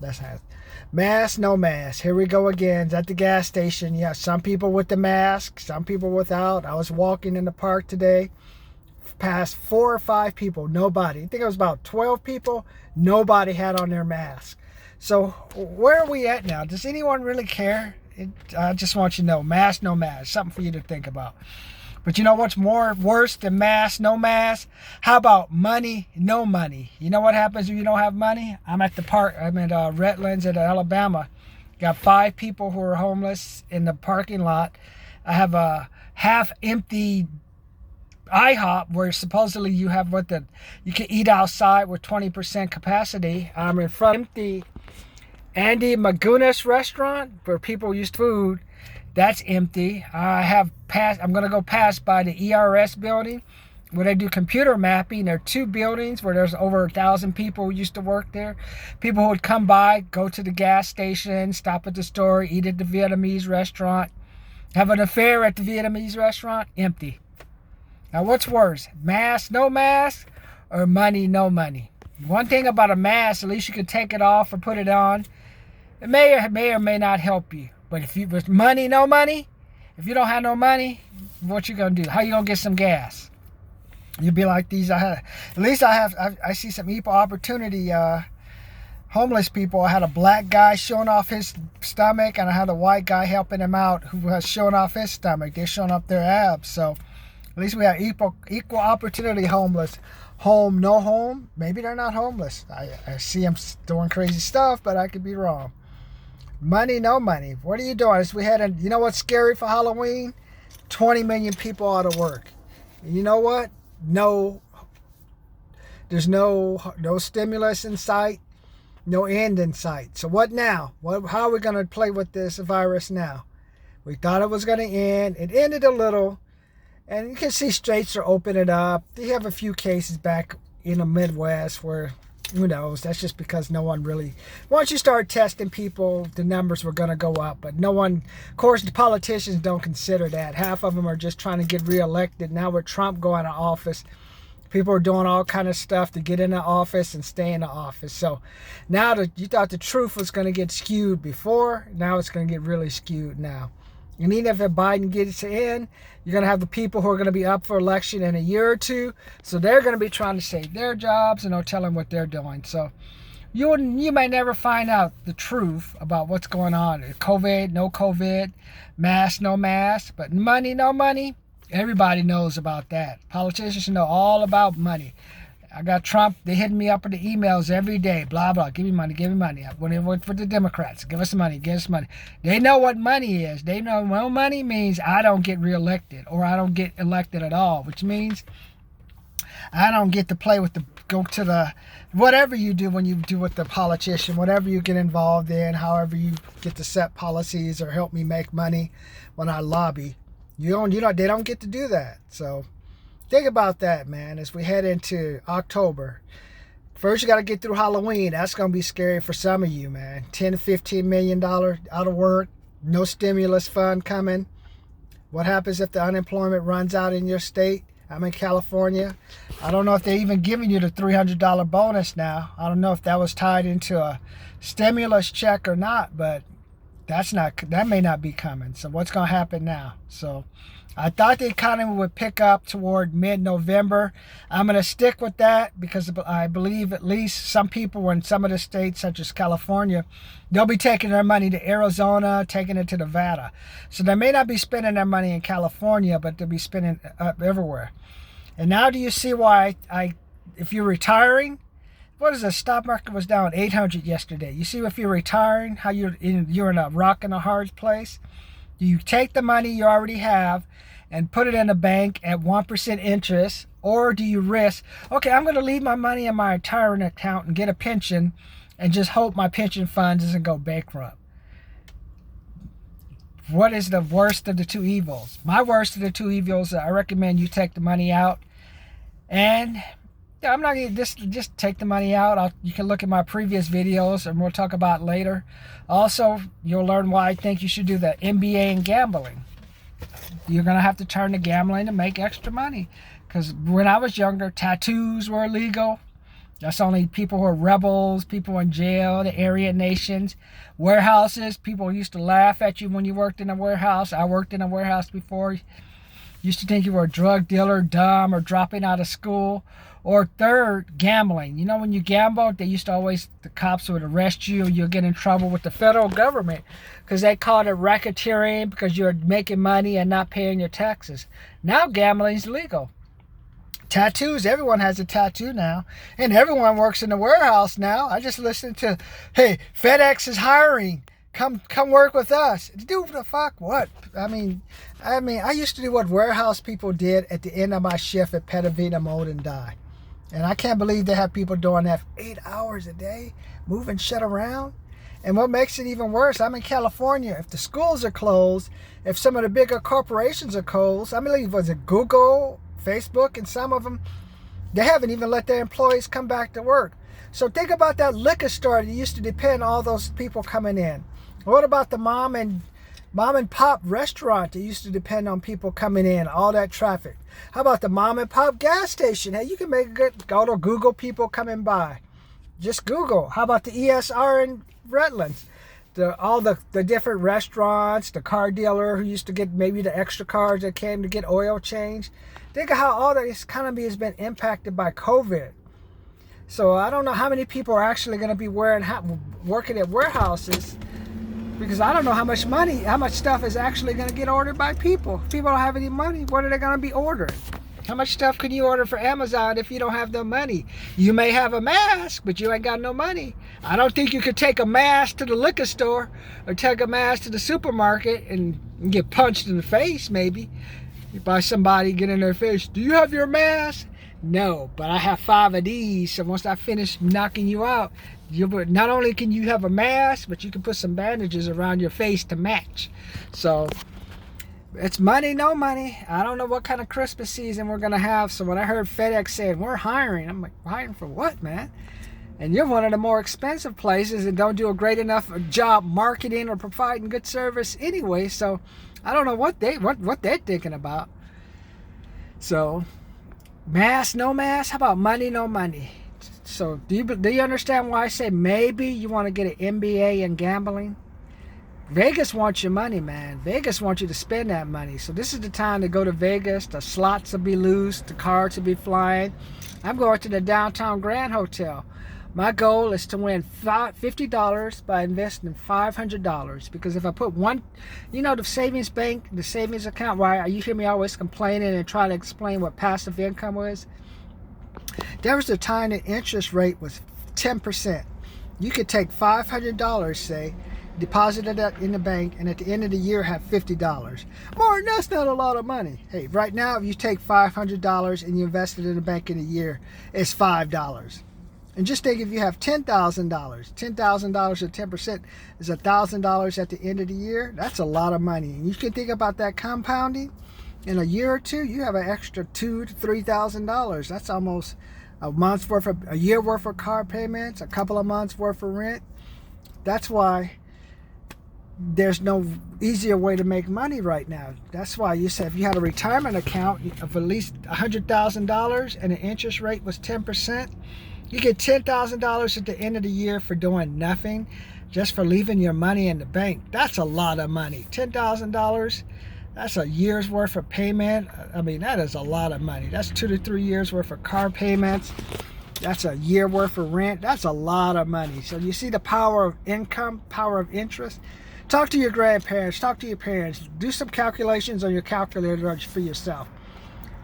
That's how. Mask, no mask. Here we go again. It's at the gas station. Yeah, some people with the mask, some people without. I was walking in the park today, past 4 or 5 people, nobody. I think it was about 12 people. Nobody had on their mask. So where are we at now? Does anyone really care? I just want you to know, mask, no mask. Something for you to think about. But you know what's worse than mask, no mask? How about money, no money? You know what happens if you don't have money? I'm at the park. I'm at Redlands at Alabama. Got 5 people who are homeless in the parking lot. I have a half-empty IHOP where supposedly you have you can eat outside with 20% capacity. I'm in front of the Andy Magunas restaurant where people used food. That's empty. I'm going to go past by the ERS building where they do computer mapping. There are 2 buildings where there's over 1,000 people who used to work there. People who would come by, go to the gas station, stop at the store, eat at the Vietnamese restaurant, have an affair at the Vietnamese restaurant. Empty. Now what's worse? Mask, no mask, or money, no money? One thing about a mask, at least you can take it off or put it on. It may or may not help you. But if you with money, no money, if you don't have no money, what you gonna do? How you gonna get some gas? You'd be like these. I see some equal opportunity homeless people. I had a black guy showing off his stomach, and I had a white guy helping him out who was showing off his stomach. They're showing up their abs. So at least we have equal opportunity homeless. Home, no home. Maybe they're not homeless. I see them doing crazy stuff, but I could be wrong. Money, no money. What are you doing? You know what's scary for Halloween? 20 million people out of work. And you know what? There's no stimulus in sight, no end in sight. So what now? How are we going to play with this virus now? We thought it was going to end. It ended a little. And you can see states are opening up. They have a few cases back in the Midwest where, who knows, that's just because no one really, once you start testing people, the numbers were going to go up. But no one, of course, the politicians don't consider that. Half of them are just trying to get reelected. Now with Trump going to office, people are doing all kind of stuff to get into office and stay in the office. So now you thought the truth was going to get skewed before, now it's going to get really skewed now. And even if Biden gets in, you're going to have the people who are going to be up for election in a year or two. So they're going to be trying to save their jobs and no telling what they're doing. So you may never find out the truth about what's going on. COVID, no COVID, mask, no mask. But money, no money, everybody knows about that. Politicians know all about money. I got Trump, they hitting me up with the emails every day, blah, blah, give me money, give me money. When they work for the Democrats, give us money, give us money. They know what money is. They know no money means I don't get reelected or I don't get elected at all, which means I don't get to go to the, whatever you do when you do with the politician, whatever you get involved in, however you get to set policies or help me make money when I lobby. They don't get to do that. So think about that, man, as we head into October. First, you got to get through Halloween. That's going to be scary for some of you, man. $10 to $15 million out of work. No stimulus fund coming. What happens if the unemployment runs out in your state? I'm in California. I don't know if they're even giving you the $300 bonus now. I don't know if that was tied into a stimulus check or not, but that may not be coming. So what's going to happen now? So I thought the economy would pick up toward mid-November. I'm going to stick with that because I believe at least some people in some of the states, such as California, they'll be taking their money to Arizona, taking it to Nevada. So they may not be spending their money in California, but they'll be spending up everywhere. And now do you see why if you're retiring, what is the stock market was down 800 yesterday. You see if you're retiring, how you're in a rock and a hard place. Do you take the money you already have and put it in a bank at 1% interest, or do you risk, okay, I'm going to leave my money in my retirement account and get a pension and just hope my pension fund doesn't go bankrupt? What is the worst of the two evils? My worst of the two evils, I recommend you take the money out. And I'm not going to just take the money out. You can look at my previous videos, and we'll talk about it later. Also, you'll learn why I think you should do the MBA in gambling. You're going to have to turn to gambling to make extra money. Because when I was younger, tattoos were illegal. That's only people who are rebels, people in jail, the Aryan nations, warehouses. People used to laugh at you when you worked in a warehouse. I worked in a warehouse before. Used to think you were a drug dealer, dumb, or dropping out of school. Or third, gambling. You know, when you gamble, the cops would arrest you, or you'll get in trouble with the federal government because they called it racketeering because you're making money and not paying your taxes. Now gambling's legal. Tattoos, everyone has a tattoo now, and everyone works in the warehouse now. I just listened to, hey, FedEx is hiring. Come work with us. Do the fuck what? I mean, I used to do what warehouse people did at the end of my shift at Petavita Mold and Die. And I can't believe they have people doing that for 8 hours a day, moving shit around. And what makes it even worse, I'm in California. If the schools are closed, if some of the bigger corporations are closed, I believe, was it Google, Facebook, and some of them, they haven't even let their employees come back to work. So think about that liquor store that used to depend on all those people coming in. What about the mom and pop restaurant that used to depend on people coming in, all that traffic? How about the mom and pop gas station? Hey, you can go to Google people coming by. Just Google. How about the ESR in Redlands? All the different restaurants, the car dealer who used to get maybe the extra cars that came to get oil changed. Think of how all this economy has been impacted by COVID. So I don't know how many people are actually going to be working at warehouses, because I don't know how much stuff is actually going to get ordered by people. If people don't have any money, what are they going to be ordering? How much stuff can you order for Amazon if you don't have the money? You may have a mask, but you ain't got no money. I don't think you could take a mask to the liquor store or take a mask to the supermarket and get punched in the face, maybe, by somebody getting in their face. Do you have your mask? No, but I have 5 of these. So once I finish knocking you out, not only can you have a mask, but you can put some bandages around your face to match. So it's money, no money. I don't know what kind of Christmas season we're going to have. So when I heard FedEx saying, we're hiring, I'm like, hiring for what, man? And you're one of the more expensive places and don't do a great enough job marketing or providing good service anyway. So I don't know what they're thinking about. So mask, no mask? How about money, no money? So do you understand why I say maybe you want to get an MBA in gambling? Vegas wants your money, man. Vegas wants you to spend that money. So this is the time to go to Vegas. The slots will be loose. The cards will be flying. I'm going to the Downtown Grand Hotel. My goal is to win $50 by investing $500. Because if I put the savings bank, the savings account, why you hear me always complaining and try to explain what passive income was. There was a time the interest rate was 10%. You could take $500, say, deposit it in the bank, and at the end of the year have $50. Martin, that's not a lot of money. Hey, right now, if you take $500 and you invest it in the bank in a year, it's $5. And just think, if you have $10,000, $10,000 at 10% is $1,000 at the end of the year. That's a lot of money. And you can think about that compounding. In a year or two, you have an extra $2,000 to $3,000. That's almost a year worth of car payments, a couple of months worth of rent. That's why there's no easier way to make money right now. That's why you said if you had a retirement account of at least $100,000 and the interest rate was 10%, you get $10,000 at the end of the year for doing nothing, just for leaving your money in the bank. That's a lot of money. $10,000. That's a year's worth of payment. I mean, that is a lot of money. That's 2 to 3 years worth of car payments. That's a year worth of rent. That's a lot of money. So you see the power of income, power of interest. Talk to your grandparents. Talk to your parents. Do some calculations on your calculator for yourself.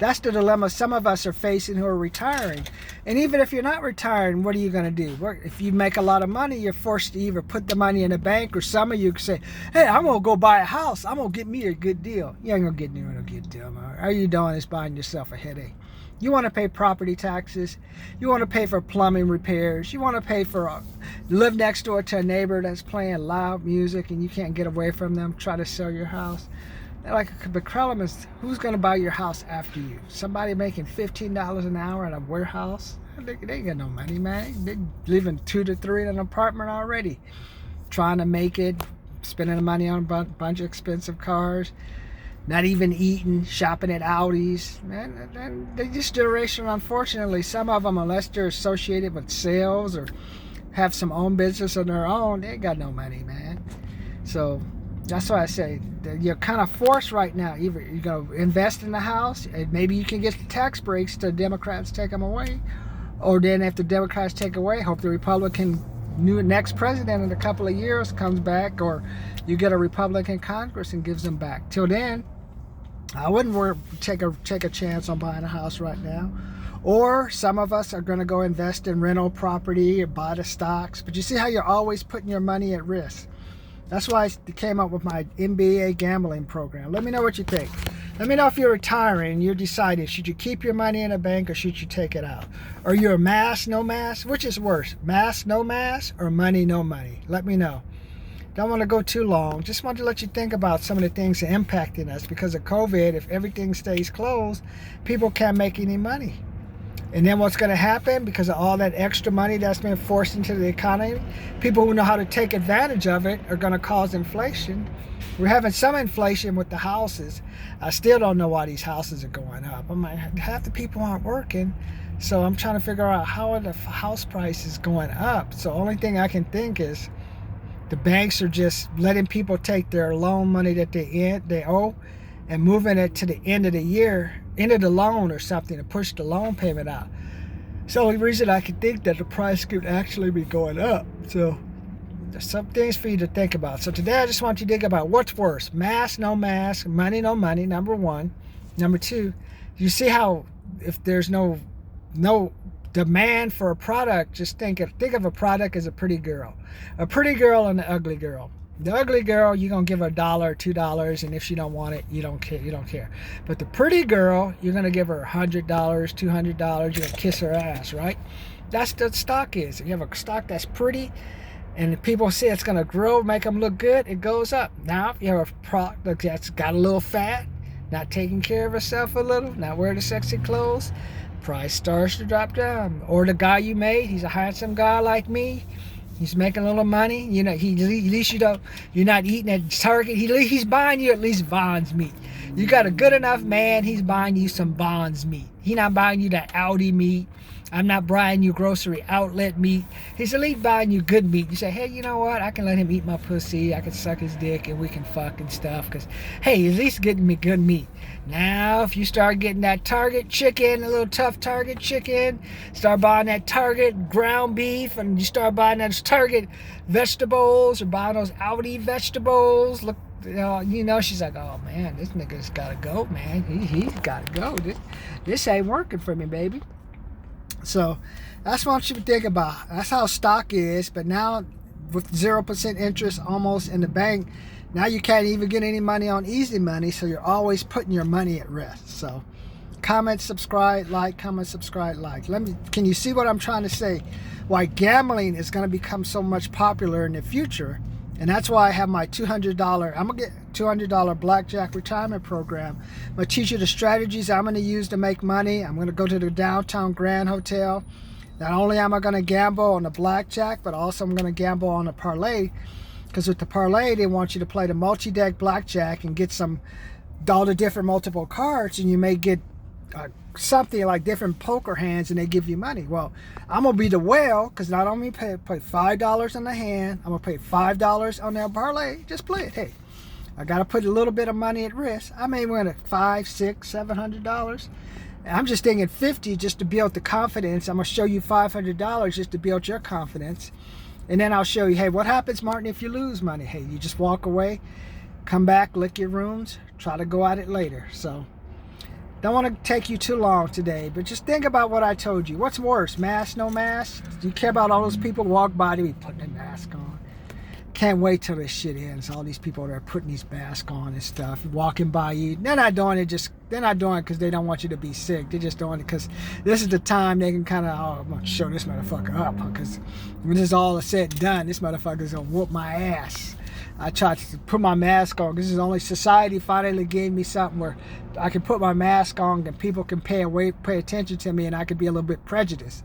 That's the dilemma some of us are facing who are retiring. And even if you're not retiring, what are you going to do? If you make a lot of money, you're forced to either put the money in the bank, or some of you can say, hey, I'm going to go buy a house. I'm going to get me a good deal. You ain't going to get me a good deal, man. All you're doing is buying yourself a headache. You want to pay property taxes. You want to pay for plumbing repairs. You want to pay for live next door to a neighbor that's playing loud music and you can't get away from them, try to sell your house. Like the problem is, who's going to buy your house after you? Somebody making $15 an hour in a warehouse? They ain't got no money, man. They living 2 to 3 in an apartment already, trying to make it, spending the money on a bunch of expensive cars. not even eating, shopping at Aldi's. Man, this generation, unfortunately, some of them, unless they're associated with sales or have some own business of their own, they ain't got no money, man. So that's why I say that you're kind of forced right now. Either you're going to invest in the house, and maybe you can get the tax breaks till Democrats take them away, or then if the Democrats take away, hope the Republican next president in a couple of years comes back, or you get a Republican Congress and gives them back. Till then, I wouldn't take a chance on buying a house right now. Or some of us are going to go invest in rental property or buy the stocks. But you see how you're always putting your money at risk. That's why I came up with my MBA gambling program. Let me know what you think. Let me know if you're retiring and you're deciding, should you keep your money in a bank or should you take it out? Are you a mask, no mask? Which is worse, mask, no mask, or money, no money? Let me know. Don't want to go too long. Just want to let you think about some of the things that are impacting us because of COVID. If everything stays closed, people can't make any money. And then what's going to happen because of all that extra money that's been forced into the economy, people who know how to take advantage of it are going to cause inflation. We're having some inflation with the houses. I still don't know why these houses are going up. I'm like, half the people aren't working. So I'm trying to figure out how are the house prices going up. So the only thing I can think is the banks are just letting people take their loan money that they owe and moving it to the end of the year, end of the loan or something, to push the loan payment out. It's the only reason I can think that the price could actually be going up. So there's some things for you to think about. So today I just want you to think about what's worse, mask, no mask, money, no money, number one. Number two, you see how if there's no demand for a product, just think of a product as a pretty girl. A pretty girl and an ugly girl. The ugly girl, you're going to give her $1 or $2, and if she don't want it, you don't care. But the pretty girl, you're going to give her $100, $200, you're going to kiss her ass, right? That's the stock is. If you have a stock that's pretty, and people say it's going to grow, make them look good, it goes up. Now, if you have a product that's got a little fat, not taking care of herself a little, not wearing the sexy clothes, price starts to drop down. Or the guy you made, he's a handsome guy like me. He's making a little money. You know, at least you're not eating at Target. He's buying you at least Vons meat. You got a good enough man, he's buying you some Vons meat. He's not buying you that Aldi meat. I'm not buying you grocery outlet meat. He's at least buying you good meat. You say, hey, you know what? I can let him eat my pussy. I can suck his dick and we can fuck and stuff. Because, hey, he's at least getting me good meat. Now, if you start getting that Target chicken, a little tough Target chicken, start buying that Target ground beef, and you start buying those Target vegetables or buying those Aldi vegetables, look, you know, she's like, oh, man, this nigga's got to go, man. He's got to go. This ain't working for me, baby. So that's what you think about. That's how stock is. But now with 0% interest almost in the bank, now you can't even get any money on easy money. So you're always putting your money at risk. So comment, subscribe, like, comment, subscribe, like. Can you see what I'm trying to say? Why gambling is going to become so much popular in the future. And that's why I have my $200, I'm going to get $200 blackjack retirement program. I'm going to teach you the strategies I'm going to use to make money. I'm going to go to the downtown Grand Hotel. Not only am I going to gamble on the blackjack, but also I'm going to gamble on the parlay. Because with the parlay, they want you to play the multi-deck blackjack and get all the different multiple cards, and you may get something like different poker hands, and they give you money. Well, I'm gonna be the whale, because not only pay $5 on the hand, I'm gonna pay $5 on their parlay. Just play it. Hey, I gotta put a little bit of money at risk. I may win at $500, $600, $700. I'm just thinking 50 just to build the confidence. I'm gonna show you $500 just to build your confidence, and then I'll show you, hey, what happens, Martin, if you lose money? Hey, you just walk away, come back, lick your wounds, try to go at it later. So don't want to take you too long today, but just think about what I told you. What's worse, mask, no mask? Do you care about all those people walk by to be putting a mask on? Can't wait till this shit ends. All these people that are putting these masks on and stuff, walking by you. They're not doing it because they don't want you to be sick. They're just doing it because this is the time they can kind of, I'm going to show this motherfucker up, because when this is all said and done, this motherfucker's going to whoop my ass. I tried to put my mask on. This is only society finally gave me something where I can put my mask on and people can pay attention to me, and I could be a little bit prejudiced.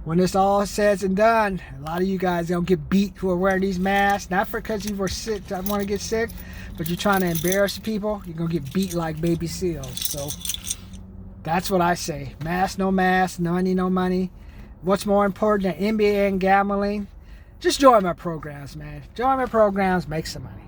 when it's all said and done, a lot of you guys gonna get beat who are wearing these masks, not because you were sick, I want to get sick, but you're trying to embarrass people. You're gonna get beat like baby seals. So that's what I say. Mask, no mask, money, no money. What's more important than NBA and gambling? Just join my programs, man. Join my programs, make some money.